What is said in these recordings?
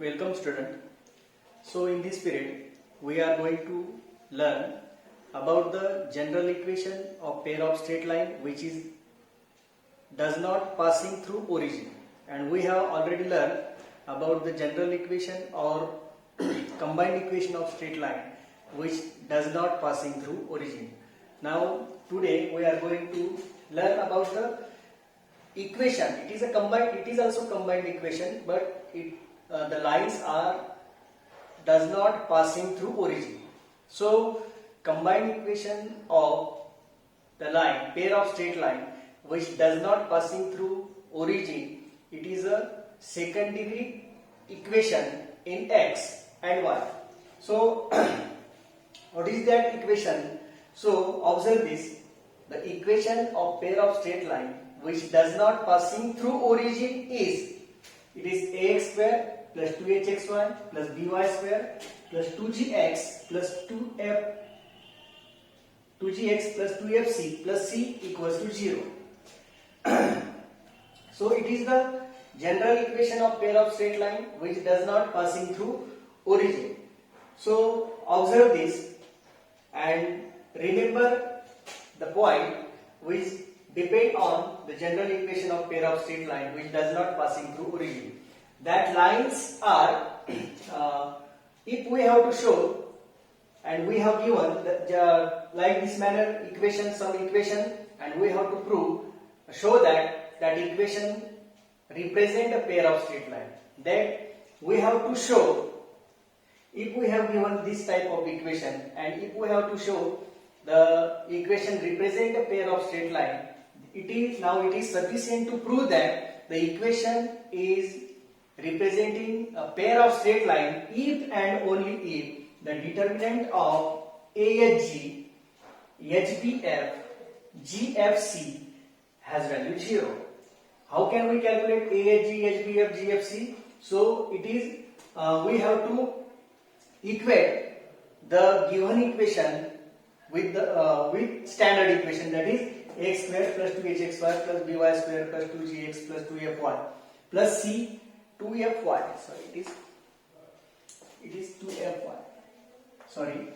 Welcome student. So in this period we are going to learn about the general equation of pair of straight line which is does not passing through origin, and we have already learned about the general equation or combined equation of straight line which does not passing through origin. Now today we are going to learn about the equation. It is also combined equation, but the lines are does not passing through origin. So combined equation of the line pair of straight line which does not passing through origin, it is a second degree equation in x and y. So what is that equation? So observe this, the equation of pair of straight line which does not passing through origin is, it is ax square plus 2hxy plus by square plus 2gx plus 2gx plus 2fc plus c equals to 0. So it is the general equation of pair of straight line which does not passing through origin. So observe this and remember the point which depend on the general equation of pair of straight line which does not passing through origin. That lines are, if we have to show, and we have given like this manner equation, some equation, and we have to show that equation represent a pair of straight line. That we have to show, if we have given this type of equation and if we have to show the equation represent a pair of straight line, it is sufficient to prove that the equation is representing a pair of straight line if and only if the determinant of AHG, HBF, GFC has value 0. How can we calculate AHG, HBF, GFC? So it is we have to equate the given equation with the with standard equation, that is x square plus 2hxy plus by square plus 2gx plus 2fy plus c 2fy. Sorry, it is 2fy. Sorry,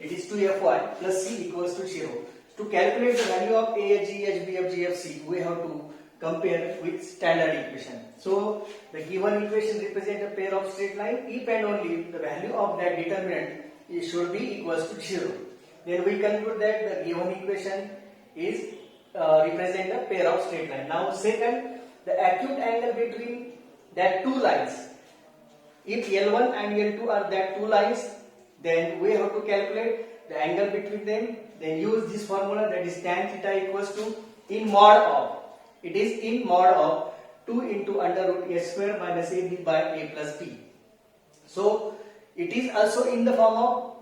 it is 2fy plus c equals to 0. To calculate the value of AHG, HBF, GFC, we have to compare with standard equation. So the given equation represents a pair of straight line if and only if the value of that determinant should be equals to 0. Then we conclude that the given equation is represent a pair of straight line. Now second, the acute angle between that two lines. If L1 and L2 are that two lines, then we have to calculate the angle between them. Then use this formula, that is tan theta equals to in mod of, it is in mod of 2 into under root a square minus ab by a plus b. So it is also in the form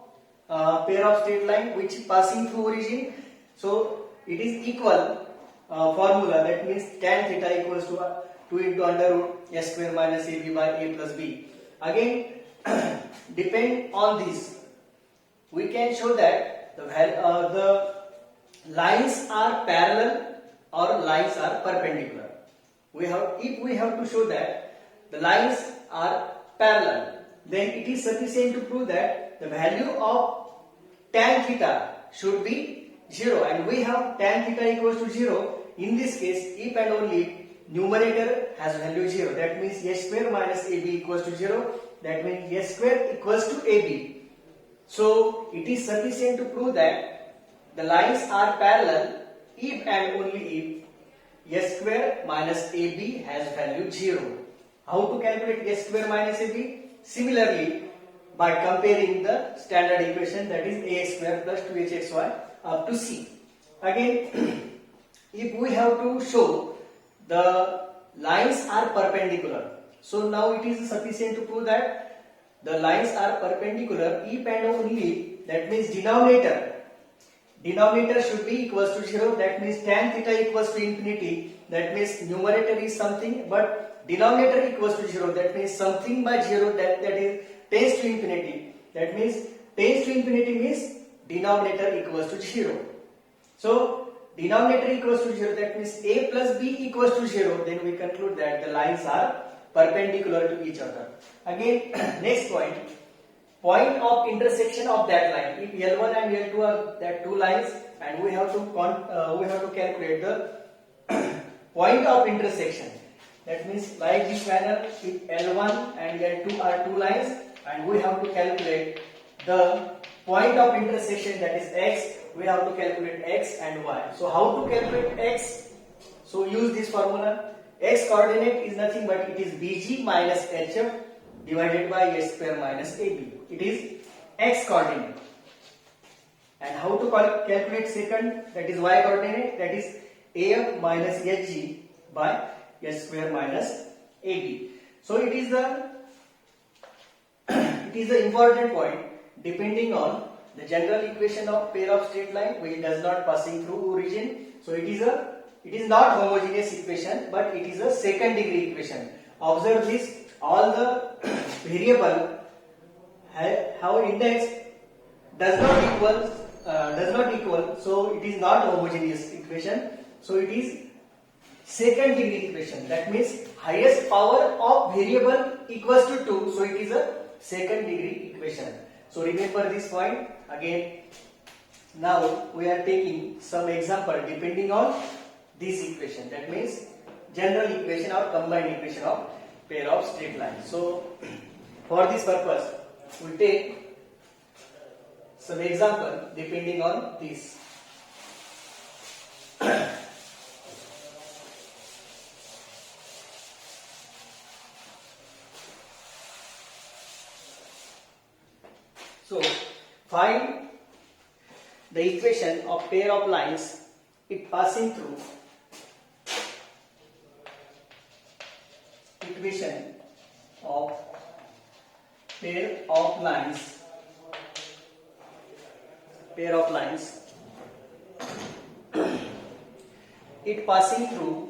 of pair of straight line which is passing through origin. So it is equal formula, that means tan theta equals to 2 into under root a square minus ab by a plus b. Again depend on this, we can show that the lines are parallel or lines are perpendicular. If we have to show that the lines are parallel, then it is sufficient to prove that the value of tan theta should be 0, and we have tan theta equals to 0. In this case, if and only if numerator has value 0, that means a square minus ab equals to 0, that means a square equals to ab. So it is sufficient to prove that the lines are parallel if and only if a square minus ab has value 0. How to calculate a square minus ab? Similarly, by comparing the standard equation, that is ax square plus 2hxy up to c. Again, if we have to show the lines are perpendicular, so now it is sufficient to prove that the lines are perpendicular if and only, that means denominator should be equals to 0, that means tan theta equals to infinity, that means numerator is something but denominator equals to 0, that means something by 0, that is tends to infinity, that means tends to infinity means denominator equals to 0. So denominator equals to 0, that means a plus b equals to 0, then we conclude that the lines are perpendicular to each other. Again, next point of intersection of that line. If L1 and L2 are that two lines, and we have to calculate the point of intersection. That means like this manner, if L1 and L2 are two lines, and we have to calculate the point of intersection, that is x. We have to calculate x and y. So how to calculate x? So use this formula. X coordinate is nothing but it is bg minus hf divided by a square minus ab. It is x coordinate. And how to calculate second? That is y coordinate. That is af minus hg by s square minus ab. So it is the important point depending on the general equation of pair of straight line which does not passing through origin. So it is not homogeneous equation, but it is a second degree equation. Observe this, all the variable have index does not equal, so it is not homogeneous equation. So it is second degree equation. That means highest power of variable equals to 2, so it is a second degree equation. So remember this point again. Now we are taking some example depending on this equation. That means general equation or combined equation of pair of straight lines. So for this purpose we take some example depending on this. So find the equation of pair of lines it passing through equation of pair of lines it passing through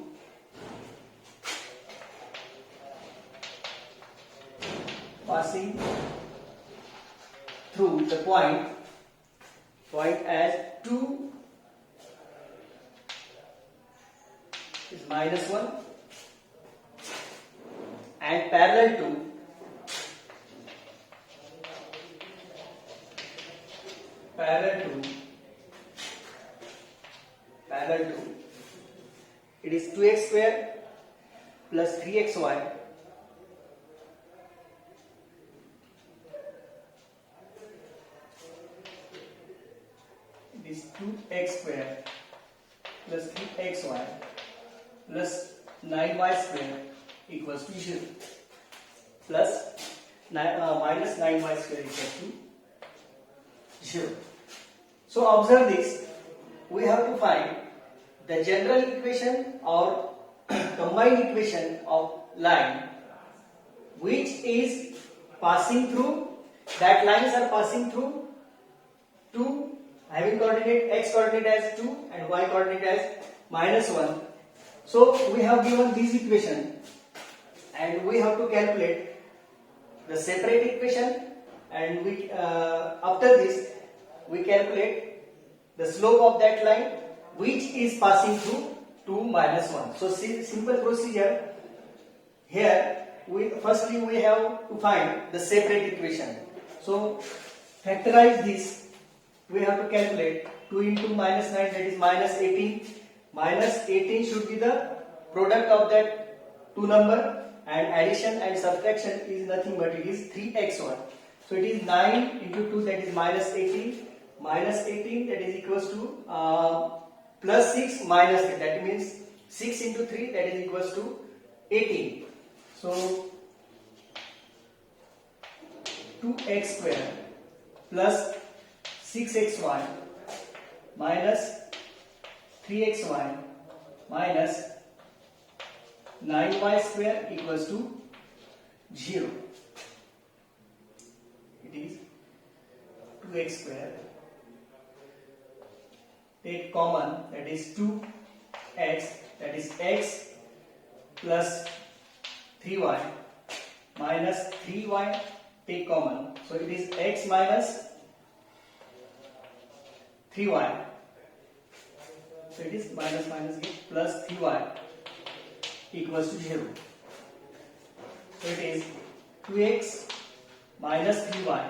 the point as 2 is minus 1 and parallel to it is 2x square plus 3xy is 2x square plus 3xy plus 9y square equals to 0 plus minus 9y square equals to 0. So observe this. We have to find the general equation or combined equation of line which is passing through, that lines are passing through 2, having coordinate x coordinate as 2 and y coordinate as minus 1. So we have given this equation and we have to calculate the separate equation, and we after this we calculate the slope of that line which is passing through 2 minus 1. So simple procedure here. Firstly we have to find the separate equation. So factorize this. We have to calculate 2 into minus 9, that is minus 18. Minus 18 should be the product of that two number, and addition and subtraction is nothing but it is 3x1. So it is 9 into 2, that is minus 18. Minus 18, that is equals to plus 6 minus 3, that means 6 into 3, that is equals to 18. So 2x square plus 6xy minus 3xy minus 9y square equals to 0. It is 2x square. Take common, that is 2x, that is x plus 3y minus 3y, take common. So it is x minus 3y. So it is minus minus plus 3y equals to 0. So it is 2x minus 3y.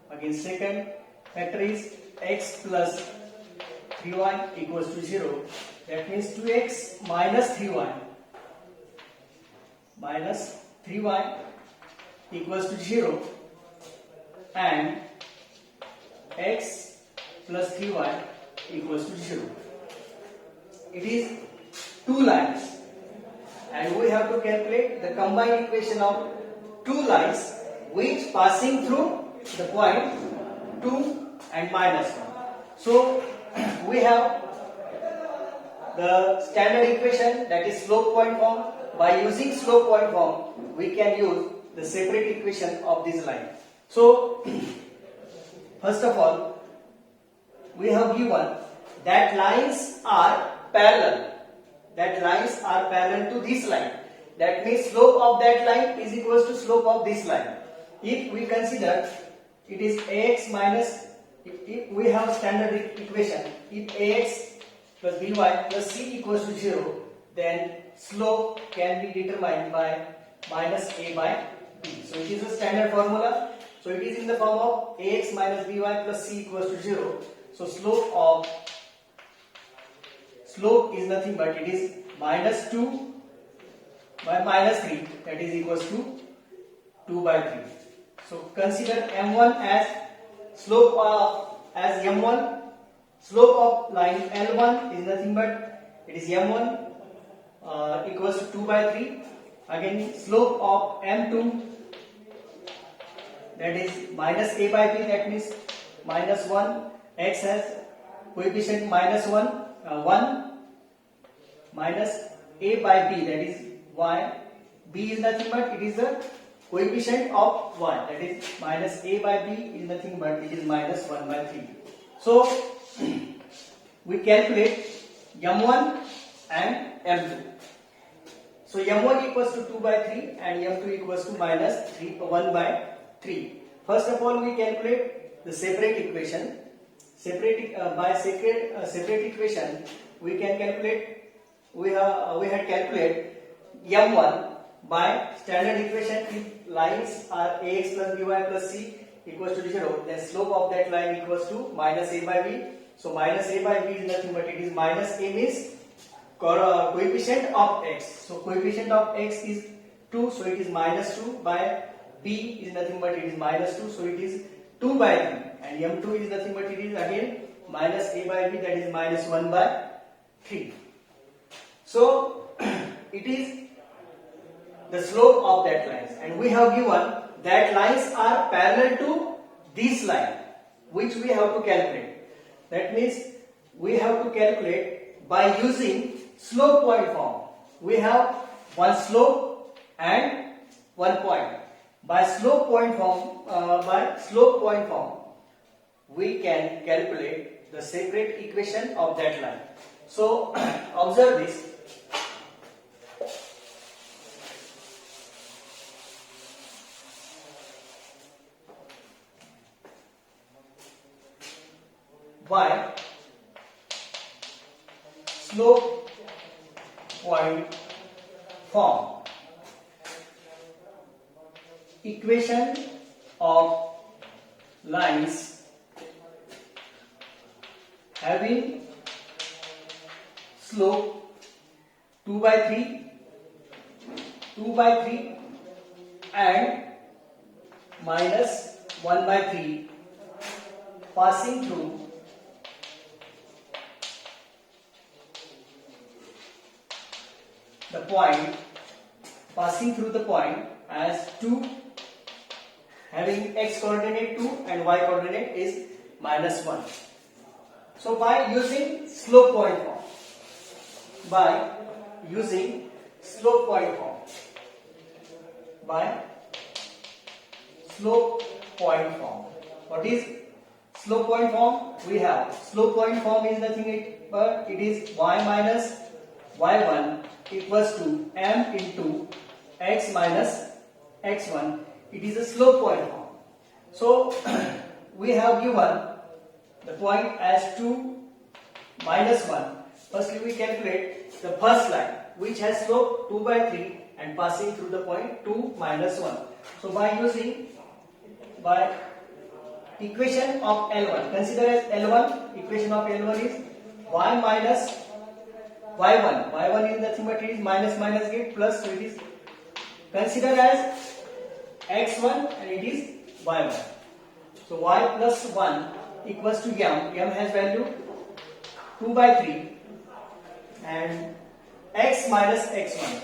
Again second factor is x plus 3y equals to 0. That means 2x minus 3y equals to 0 and x plus 3y equals to 0. It is two lines and we have to calculate the combined equation of two lines which passing through the point 2 and minus 1. So we have the standard equation, that is slope point form. By using slope point form we can use the separate equation of this line. So first of all we have given that lines are parallel. That lines are parallel to this line. That means slope of that line is equals to slope of this line. If we consider it is ax minus, if we have standard equation, if ax plus by plus c equals to 0, then slope can be determined by minus a by b. So it is a standard formula. So it is in the form of ax minus by plus c equals to 0. So slope is nothing but it is minus 2 by minus 3, that is equals to 2 by 3. So consider m1 as slope of as m1. Slope of line L1 is nothing but it is m1 equals to 2 by 3. Again slope of m2, that is minus a by b, that means minus 1. X has coefficient minus 1 minus a by b, that is y. B is nothing but it is the coefficient of y, that is minus a by b is nothing but it is minus 1 by 3. So we calculate m1 and m2. So m1 equals to 2 by 3 and m2 equals to minus 1 by 3. First of all we calculate the separate equation. By separate equation we can calculate, we had calculate m1 by standard equation. If lines are ax plus by plus c equals to 0, then slope of that line equals to minus a by b. So minus a by b is nothing but it is minus a means coefficient of x. So coefficient of x is 2, so it is minus 2 by b is nothing but it is minus 2, so it is 2 by 3, and m2 is nothing but it is again minus a by b, that is minus 1 by 3. So it is the slope of that lines, and we have given that lines are parallel to this line which we have to calculate. That means we have to calculate by using slope point form. We have one slope and one point. By slope point form we can calculate the separate equation of that line. So observe this. By slope point form, equation of lines having slope 2 by 3 and minus 1 by 3 passing through the point as 2 having x coordinate 2 and y coordinate is minus 1. So by using slope point form, what is slope point form? We have slope point form is nothing but it is y minus y1 equals to m into x minus x1. It is a slope point form. So we have given the point as 2 minus 1. Firstly we calculate the first line which has slope 2 by 3 and passing through the point 2 minus 1. So by equation of L1, consider as L1, equation of L1 is y minus y1. Y1 is nothing but it is minus get plus, so it is consider as x1 and it is y1. So y plus 1 equals to m has value 2 by 3 and x minus x1.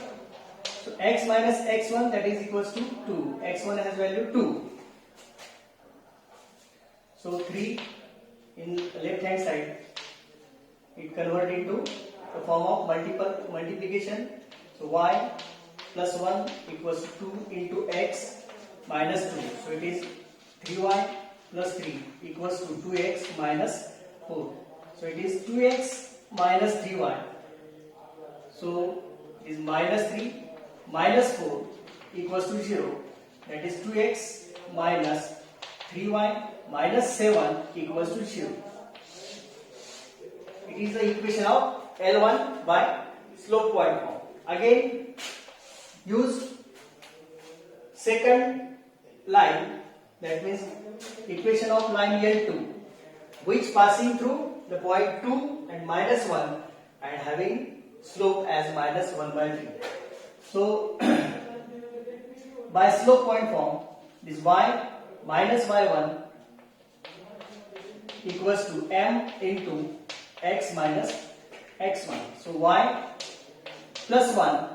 So x minus x1 that is equals to 2. x1 has value 2. So 3 in left hand side it converted into the form of multiplication. So y plus 1 equals to 2 into x minus 2. So it is 3y plus 3 equals to 2x minus 4. So it is 2x minus 3y. So it is minus 3 minus 4 equals to 0. That is 2x minus 3y minus 7 equals to 0. It is the equation of L1 by slope point form. Again, use second line, that means equation of line L2, which passing through the point 2 and minus 1 and having slope as minus 1 by 3. So by slope point form, this y minus y1 equals to m into x minus x1. So y plus 1,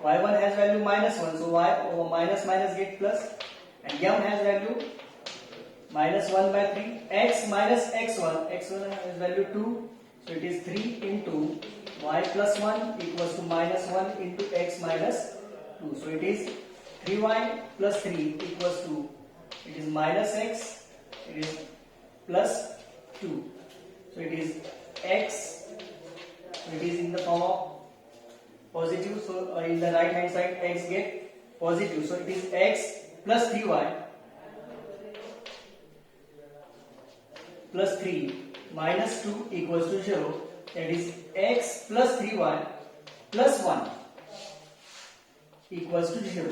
y1 has value minus 1, so y over minus get plus, and m has value minus 1 by 3, x minus x1 has value 2, so it is 3 into y plus 1 equals to minus 1 into x minus 2. So it is 3y plus 3 equals to, it is minus x, it is plus 2. So it is x, it is in the form of positive, so in the right hand side x get positive. So it is x plus 3y plus 3 minus 2 equals to 0. That is x plus 3y plus 1 equals to 0.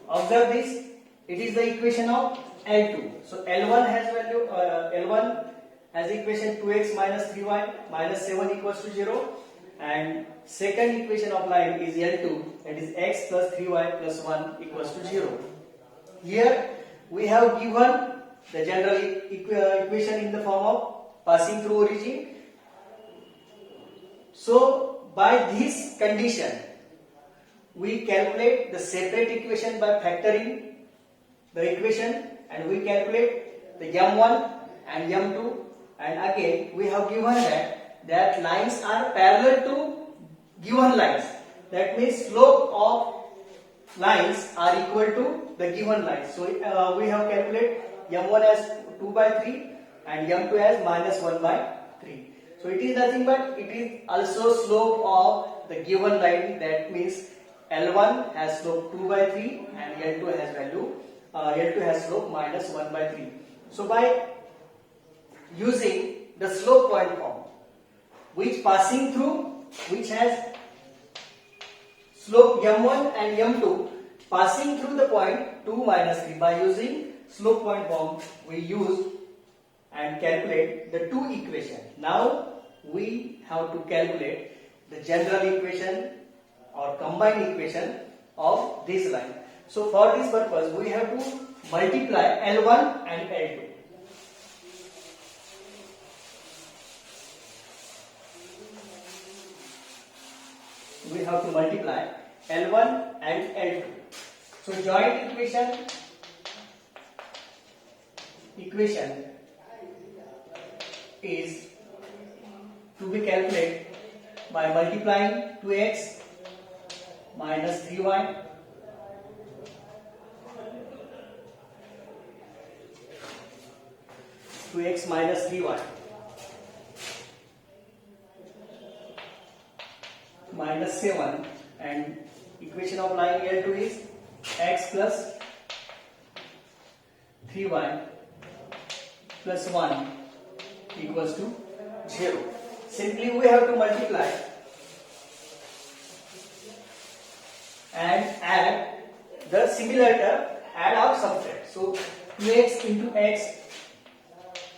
Observe this. It is the equation of L2. So L1 has value L1 has equation 2x minus 3y minus 7 equals to 0, and second equation of line is L2, that is x plus 3y plus 1 equals to 0. Here we have given the general equation in the form of passing through origin. So by this condition we calculate the separate equation by factoring the equation, and we calculate the m1 and m2, and again we have given that lines are parallel to given lines. That means slope of lines are equal to the given lines. So we have calculated m1 as 2 by 3 and m2 as minus 1 by 3. So it is nothing but it is also slope of the given line. That means L1 has slope 2 by 3 and L2 has value L2 has slope minus 1 by 3. So by using the slope point form, which passing through, which has slope m1 and m2 passing through the point 2 minus 3, by using slope point form we use and calculate the two equations. Now we have to calculate the general equation or combined equation of this line. So for this purpose we have to multiply L1 and L2. We have to multiply L1 and L2. So joint equation is to be calculated by multiplying 2x minus 3y minus 3y minus 7, and equation of line L2 is x plus 3y plus 1 equals to 0. Simply we have to multiply and add the similar term, add or subtract. So 2x into x,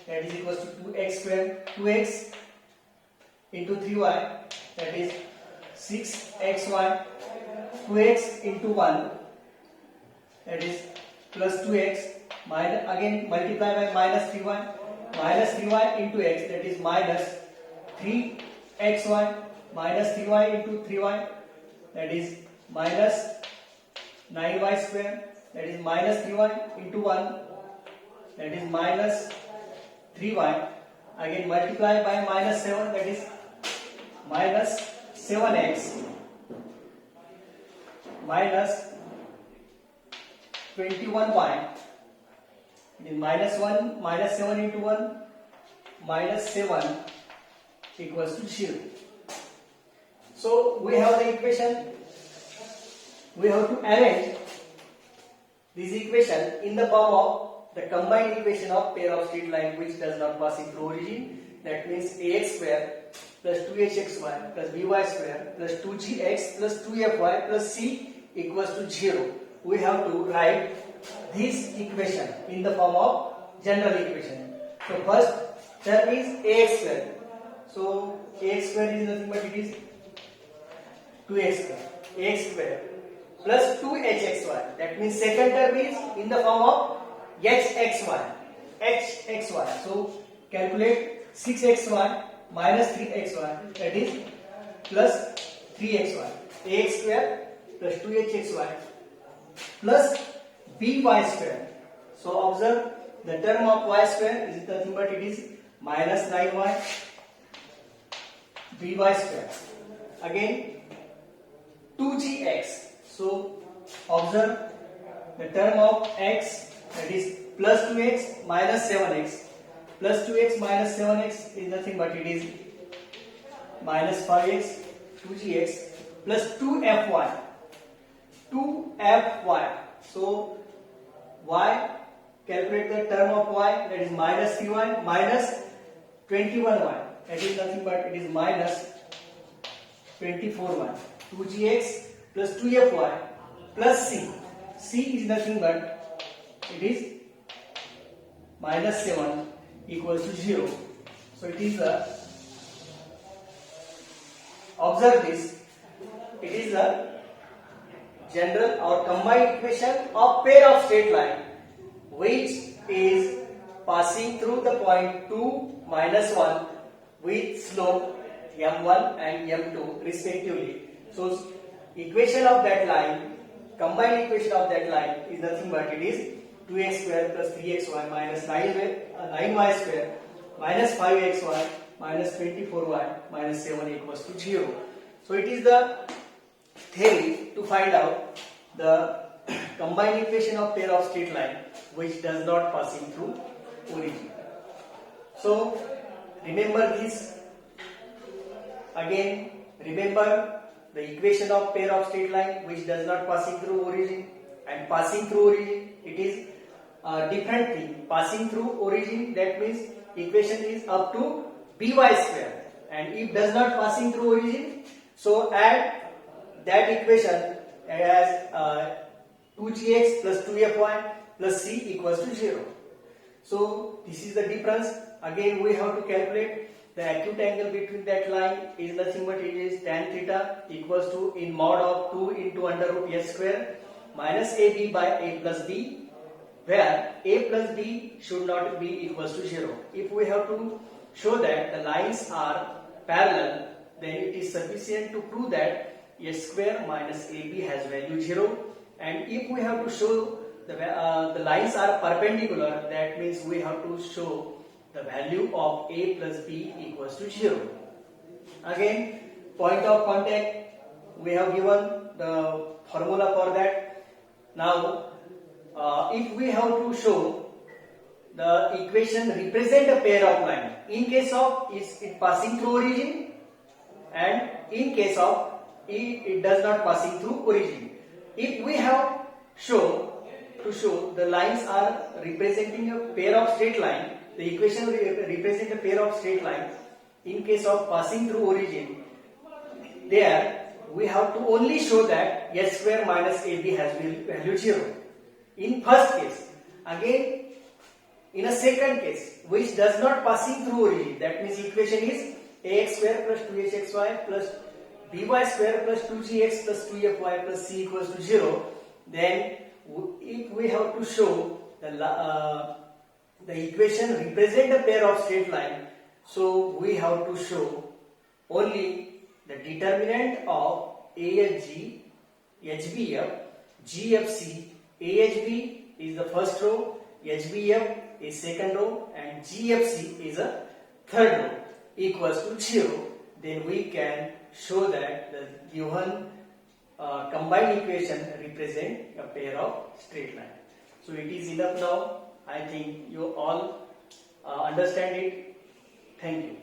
that is equals to 2x square, 2x into 3y, that is 6xy, 2x into 1, that is plus 2x, minus, again multiply by minus 3y into x, that is minus 3xy, minus 3y into 3y, that is minus 9y square, that is minus 3y into 1, that is minus 3y, again multiply by minus 7, that is minus 7x, minus 21y, it is minus 1, minus 7 into 1, minus 7 equals to 0. So we have the equation, we have to arrange this equation in the form of the combined equation of pair of straight line which does not passing through origin, that means ax square plus 2hxy plus by square plus 2gx plus 2fy plus c equals to 0. We have to write this equation in the form of general equation. So first term is ax square. So ax square is nothing but it is 2x square, ax square plus 2hxy. That means second term is in the form of hxy. So calculate 6xy minus 3xy, that is plus 3xy. ax square plus 2hxy plus by square. So observe the term of y square is nothing but it is minus 9y by square. Again 2gx. So observe the term of x, that is plus 2x minus 7x. Plus 2x minus 7x is nothing but it is minus 5x, 2gx plus 2fy. 2fy. So y, calculate the term of y, that is minus 3y minus 21y. That is nothing but it is minus 24y. 2gx plus 2fy plus c. C is nothing but it is minus 7 equals to 0. So it is the, observe this, it is the general or combined equation of pair of straight line which is passing through the point 2, minus 1 with slope m1 and m2 respectively. So equation of that line, combined equation of that line is nothing but it is 2x square plus 3xy minus 9y square minus 5xy minus 24y minus 7 equals to 0. So it is the theory to find out the combined equation of pair of straight line which does not passing through origin. So remember this again. Remember the equation of pair of straight line which does not passing through origin and passing through origin. It is a different thing. Passing through origin, that means equation is up to by square, and if does not passing through origin, so add that equation as 2gx plus 2fy plus c equals to 0. So this is the difference. Again we have to calculate the acute angle between that line is nothing but it is tan theta equals to in mod of 2 into under root s square minus ab by a plus b, where a plus b should not be equals to 0. If we have to show that the lines are parallel, then it is sufficient to prove that s square minus ab has value 0. And if we have to show the lines are perpendicular, that means we have to show the value of a plus b equals to 0. Again, point of contact, we have given the formula for that. Now if we have to show the equation represent a pair of line in case of is it passing through origin, and in case of it does not passing through origin. If we have to show the lines are representing a pair of straight line, the equation represent a pair of straight line in case of passing through origin, there we have to only show that h square minus ab has value 0 in first case. Again, in a second case, which does not passing through origin, that means equation is ax square plus 2hxy plus by square plus 2gx plus 2fy plus c equals to 0, then if we have to show the equation represent a pair of straight line, so we have to show only the determinant of AHG, HBF, GFC. AHB is the first row, HBF is second row, and GFC is a third row equals to 0. Then we can show that the given combined equation represent a pair of straight line. So it is enough now. I think you all understand it. Thank you.